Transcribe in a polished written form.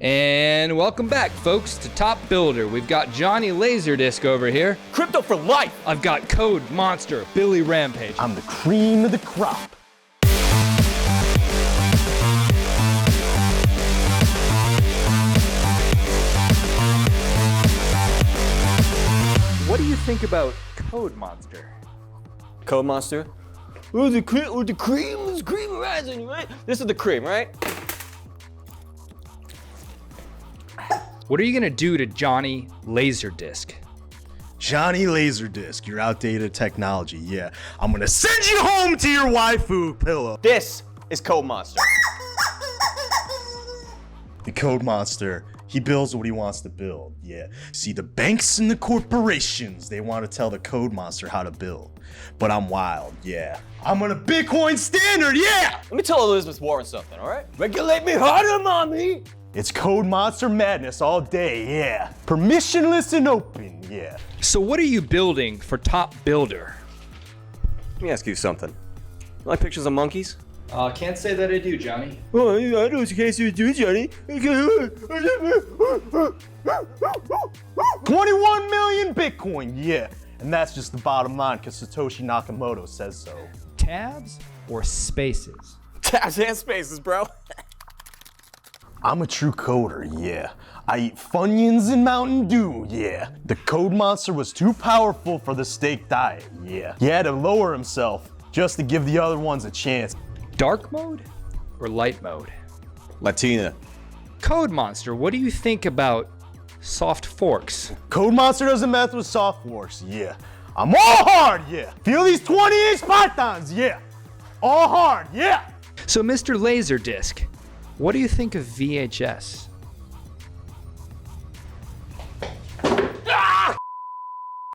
And welcome back, folks, to Top Builder. We've got Johnny Laserdisc over here. Crypto for life! I've got Code Monster, Billy Rampage. I'm the cream of the crop. What do you think about Code Monster? Code Monster? Oh, the cream is cream rising, right? This is the cream, right? What are you gonna do to Johnny Laserdisc? Johnny Laserdisc, your outdated technology, yeah. I'm gonna send you home to your waifu pillow. This is Code Monster. The Code Monster, he builds what he wants to build, yeah. See, the banks and the corporations, they want to tell the Code Monster how to build. But I'm wild, yeah. I'm on a Bitcoin standard, yeah! Let me tell Elizabeth Warren something, all right? Regulate me harder, mommy! It's Code Monster madness all day, yeah. Permissionless and open, yeah. So what are you building for Top Builder? Let me ask you something. You like pictures of monkeys? Can't say that I do, Johnny. Oh, I know what you guys do, Johnny. 21 million Bitcoin, yeah. And that's just the bottom line, because Satoshi Nakamoto says so. Tabs or spaces? Tabs and spaces, bro. I'm a true coder, yeah. I eat Funyuns and Mountain Dew, yeah. The Code Monster was too powerful for the steak diet, yeah. He had to lower himself just to give the other ones a chance. Dark mode or light mode? Latina. Code Monster, what do you think about soft forks? Code Monster doesn't mess with soft forks, yeah. I'm all hard, yeah. Feel these 20-inch pythons, yeah. All hard, yeah. So Mr. Laserdisc, what do you think of VHS?